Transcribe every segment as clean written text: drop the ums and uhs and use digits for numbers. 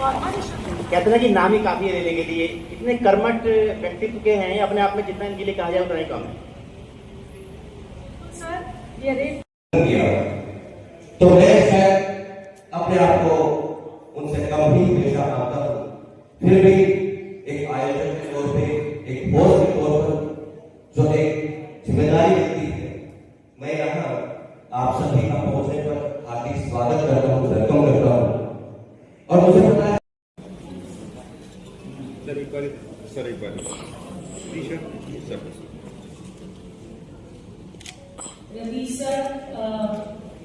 कहते हैं ना कि नाम ही काफी है लेने के लिए, इतने कर्मठ व्यक्तित्व के हैं अपने आप में, जितना इनके लिए कहा जाए उतना ही कम है। सर ये किया तो मैं शायद अपने आप को उनसे कम ही हमेशा मानता हूँ, फिर भी एक आयोजक के तौर पे, एक होस्ट के तौर पर जो एक जिम्मेदारी मिलती है, मैं यहाँ आप सभी का पहुंचने पर हार्दिक स्वागत करता हूँ, वेलकम करता हूँ। और मुझे पता है सर एक बार रवि सर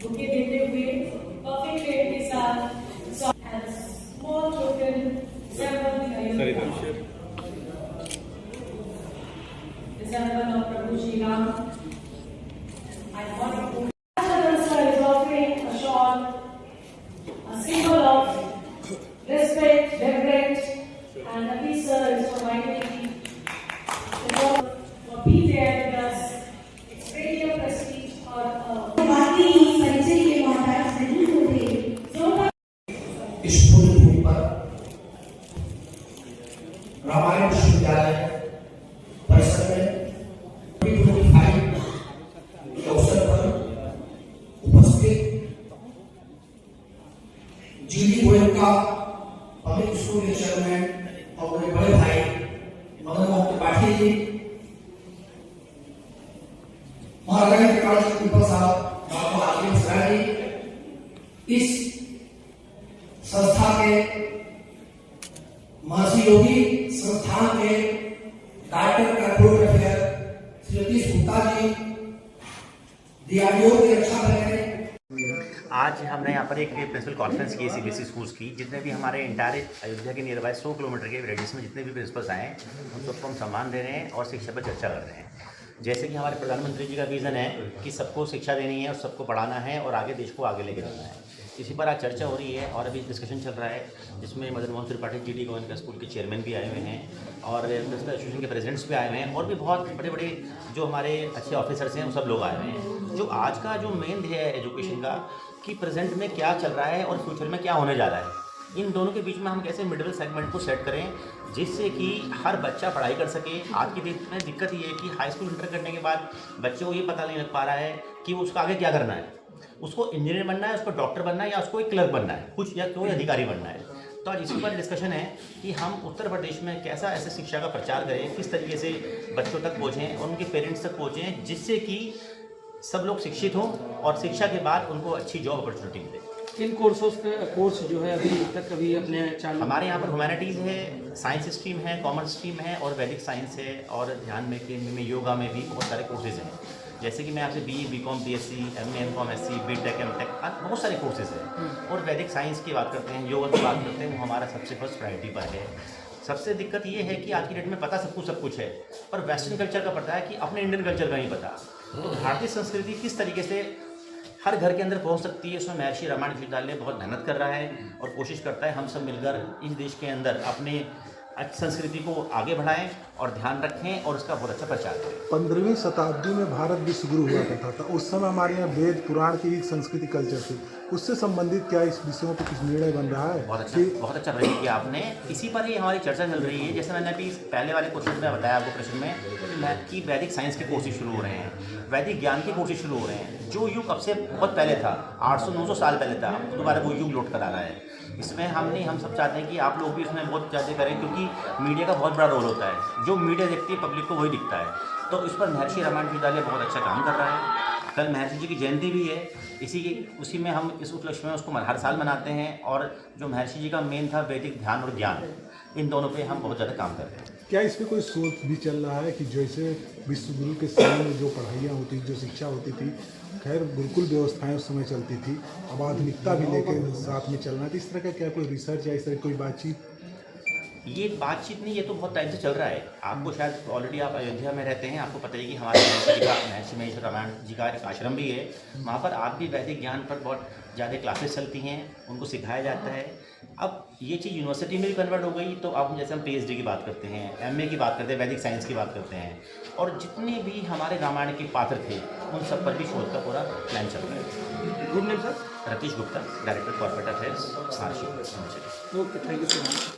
बुके देते हुए परफेक्ट रेट के साथ small token December of Prabhu Shri Ram. I want to sir is offering a shawl, a symbol of respect, reverence, and Ravi sir is providing the word for be there with us. It's really a prestige for इस भूमि पर रामायण विश्वविद्यालय परिसर में के अवसर पर उपस्थित GD Goenka public school के चेयरमैन और मेरे बड़े भाई मदन मोहन त्रिपाठी जी, महाराजा कॉलेज के प्रिंसिपल साहब बाबा आलिम सराय जी, इस संस्था के महर्षि योगी संस्थान के director corporate affair Shri Satish Gupta ji, DRDO के रक्षा करें। आज हमने यहाँ पर एक प्रिंसिपल कॉन्फ्रेंस की सीबीएसई स्कूल्स की, जितने भी हमारे इंटायर अयोध्या के नियर बाय 100 किलोमीटर के रेडियस में जितने भी प्रिंसिपल्स आए उन सबको हम सम्मान दे रहे हैं और शिक्षा पर चर्चा कर रहे हैं। जैसे कि हमारे प्रधानमंत्री जी का विज़न है कि सबको शिक्षा देनी है और सबको पढ़ाना है और आगे देश को आगे लेके जाना है, इसी पर आज चर्चा हो रही है। और अभी डिस्कशन चल रहा है जिसमें मदन मोहन त्रिपाठी जीडी गोयनका स्कूल के चेयरमैन भी आए हुए हैं और प्रिंसिपल एसोसिएशन के प्रेसिडेंट्स भी आए हुए हैं और भी बहुत बड़े बड़े जो हमारे अच्छे ऑफिसर्स हैं वो सब लोग आए हुए हैं। जो आज का जो मेन ध्येय है एजुकेशन का कि प्रेजेंट में क्या चल रहा है और फ्यूचर में क्या होने जा रहा है, इन दोनों के बीच में हम कैसे मिडिल सेगमेंट को सेट करें जिससे कि हर बच्चा पढ़ाई कर सके। आज की डेट में दिक्कत ये है कि हाई स्कूल इंटर करने के बाद बच्चे को ये पता नहीं लग पा रहा है कि उसका आगे क्या करना है, उसको इंजीनियर बनना है, उसको डॉक्टर बनना है या उसको एक क्लर्क बनना है, कुछ या कोई अधिकारी बनना है। तो आज इसी पर डिस्कशन है कि हम उत्तर प्रदेश में कैसा ऐसे शिक्षा का प्रचार करें, किस तरीके से बच्चों तक पहुँचें और उनके पेरेंट्स तक पहुँचें जिससे कि सब लोग शिक्षित हों और शिक्षा के बाद उनको अच्छी जॉब अपॉर्चुनिटी मिले। इन कोर्स जो है अभी तक अभी अपने चालू हमारे यहाँ पर ह्यूमैनिटीज़ है, साइंस स्ट्रीम है, कॉमर्स स्ट्रीम है और वैदिक साइंस है और ध्यान में योगा में भी बहुत सारे कोर्सेज हैं। जैसे कि मैं आपसे BE, BCom, BSc, MA, MCom, SC, BTech, MTech बहुत सारे कोर्सेज हैं। और वैदिक साइंस की बात करते हैं, योगा की बात करते हैं, वो हमारा सबसे फर्स्ट प्रायोरिटी पर है। सबसे दिक्कत ये है कि आज की डेट में पता सब कुछ है, पर वेस्टर्न कल्चर का पता है कि अपने इंडियन कल्चर का नहीं पता। तो भारतीय संस्कृति किस तरीके से हर घर के अंदर पहुंच सकती है, उसमें महर्षि रामायण विश्वविद्यालय बहुत मेहनत कर रहा है और कोशिश करता है हम सब मिलकर इस देश के अंदर अपने संस्कृति को आगे बढ़ाएं और ध्यान रखें और उसका बहुत अच्छा प्रचार करें। 15वीं शताब्दी में भारत विश्व गुरु हुआ करता था। उस समय हमारे यहाँ वेद पुराण की संस्कृति कल्चर थी, उससे संबंधित क्या इस विषयों पर कुछ निर्णय बन रहा है? बहुत अच्छा प्रश्न किया आपने। इसी पर ही हमारी चर्चा चल रही है। जैसे मैंने अभी पहले वाले क्वेश्चन में बताया आपको प्रश्न में कि वैदिक साइंस के कोर्सेज शुरू हो रहे हैं, वैदिक ज्ञान के कोर्सेज शुरू हो रहे हैं। जो युग अब से बहुत पहले था, 800-900 साल पहले था, दोबारा वो युग लौट कर आ रहा है। इसमें हम सब चाहते हैं कि आप लोग भी इसमें बहुत ज़्यादा करें, क्योंकि मीडिया का बहुत बड़ा रोल होता है। जो मीडिया देखती है पब्लिक को वही दिखता है। तो इस पर महर्षि रामायण विश्वविद्यालय बहुत अच्छा काम कर रहा है। कल महर्षि जी की जयंती भी है, उसी में हम इस उपलक्ष्य में उसको हर साल मनाते हैं। और जो महर्षि जी का मेन था वैदिक ध्यान और ज्ञान, इन दोनों पे हम बहुत ज़्यादा काम कर रहे हैं। क्या इस पर कोई सोच भी चल रहा है कि जैसे विश्व गुरु के समय में जो पढ़ाइयाँ होती, जो शिक्षा होती थी, खैर गुरुकुल व्यवस्थाएं उस समय चलती थी, अब आधुनिकता भी लेके साथ में चलना, तो इस तरह का क्या कोई रिसर्च या इस तरह कोई बातचीत? ये बातचीत नहीं, ये तो बहुत टाइम से चल रहा है। आपको शायद ऑलरेडी आप अयोध्या में रहते हैं, आपको पता है कि हमारे महर्षि महेश रामायण जी का एक आश्रम भी है। वहाँ पर आप भी वैदिक ज्ञान पर बहुत ज़्यादा क्लासेस चलती हैं, उनको सिखाया जाता है। अब ये चीज़ यूनिवर्सिटी में भी कन्वर्ट हो गई, तो अब जैसे हम PhD की बात करते हैं, MA की बात करते हैं, वैदिक साइंस की बात करते हैं, और जितने भी हमारे रामायण के पात्र थे उन सब पर भी शोध का पूरा प्लान चल रहा है। Good name sir. Ratheesh Gupta, director corporate affairs, Maharashtra university. Okay, thank you so much.